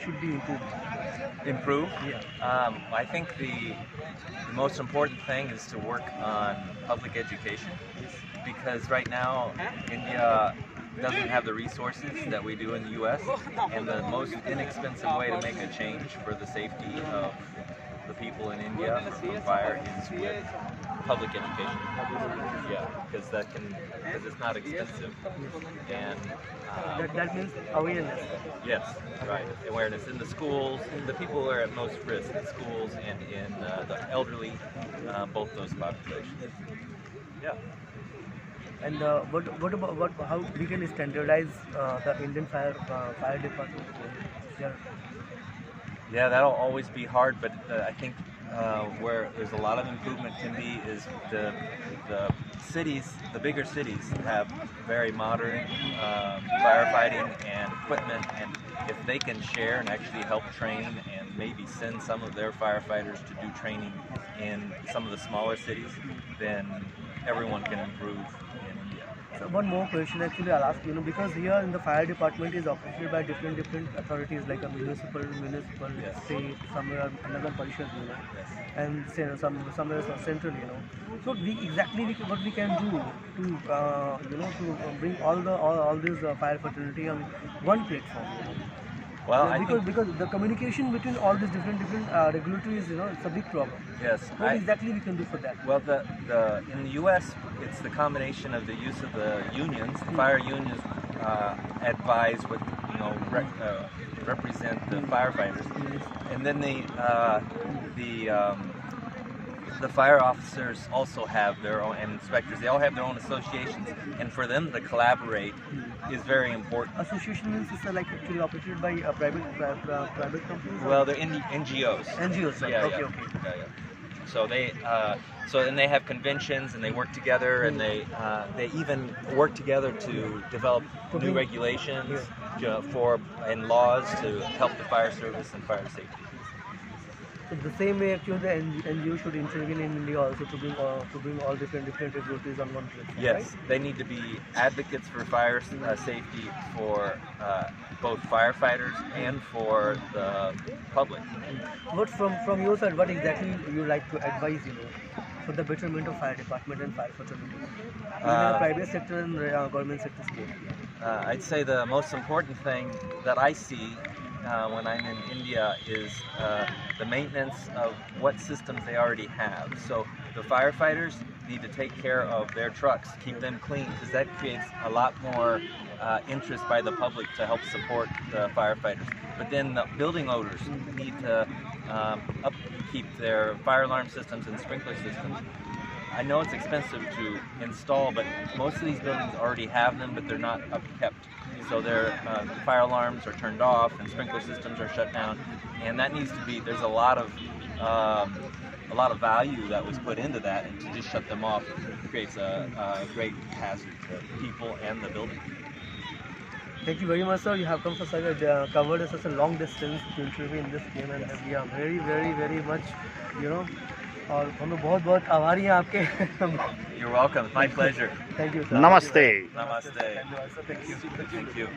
should be improved? Improve? Yeah. I think the most important thing is to work on public education, because right now India doesn't have the resources that we do in the US, and the most inexpensive way to make a change for the safety of the people in India from fire is with public education. Yeah, because it's not expensive, and That means awareness. yes, right. Awareness in the schools, the people who are at most risk in schools and in the elderly, both those populations. Yeah. And how we can standardize the Indian fire department? Yeah. Yeah, that'll always be hard, but I think where there's a lot of improvement can be is the cities, the bigger cities have very modern firefighting and equipment, and if they can share and actually help train and maybe send some of their firefighters to do training in some of the smaller cities, then everyone can improve in India. So one more question actually I'll ask, because here in the fire department is operated by different authorities like a municipal, Yes. state, somewhere another parishad, Yes. and say somewhere central, So what we can do to to bring all these fire fraternity on one platform. Well, Yeah, I think because the communication between all these different regulatories, it's a big problem. yes. What exactly we can do for that? Well, in the U.S., it's the combination of the use of the unions. The fire unions advise what represent the firefighters, and then the fire officers also have their own, and inspectors. They all have their own associations, and for them to collaborate is very important. Association means it's like actually operated by private companies? Well, they're NGOs. NGOs, right? Yeah, Okay, yeah. okay. Yeah, yeah. So then they have conventions and they work together, and they even work together to develop new regulations and laws to help the fire service and fire safety. So the same way actually the NGO should intervene in India also to bring all different regulatories on one place. Yes, Right? they need to be advocates for fire safety for both firefighters and for the public. What from your side, what exactly you like to advise, for the betterment of fire department and fire fraternity? In the private sector and government sector both. I'd say the most important thing that I see when I'm in India is the maintenance of what systems they already have. So the firefighters need to take care of their trucks, keep them clean, because that creates a lot more interest by the public to help support the firefighters. But then the building owners need to upkeep their fire alarm systems and sprinkler systems. I know it's expensive to install, but most of these buildings already have them, but they're not upkept. So their fire alarms are turned off and sprinkler systems are shut down, and that needs to be. There's a lot of value that was put into that, and to just shut them off creates a great hazard to people and the building. Thank you very much, sir. You have come for covered such a long distance to interview in this game, and we are very, very, very much, और हम लोग बहुत बहुत आभारी हैं आपके. You're welcome. My pleasure. Thank you, sir. Namaste. Namaste. Thank you. Thank you.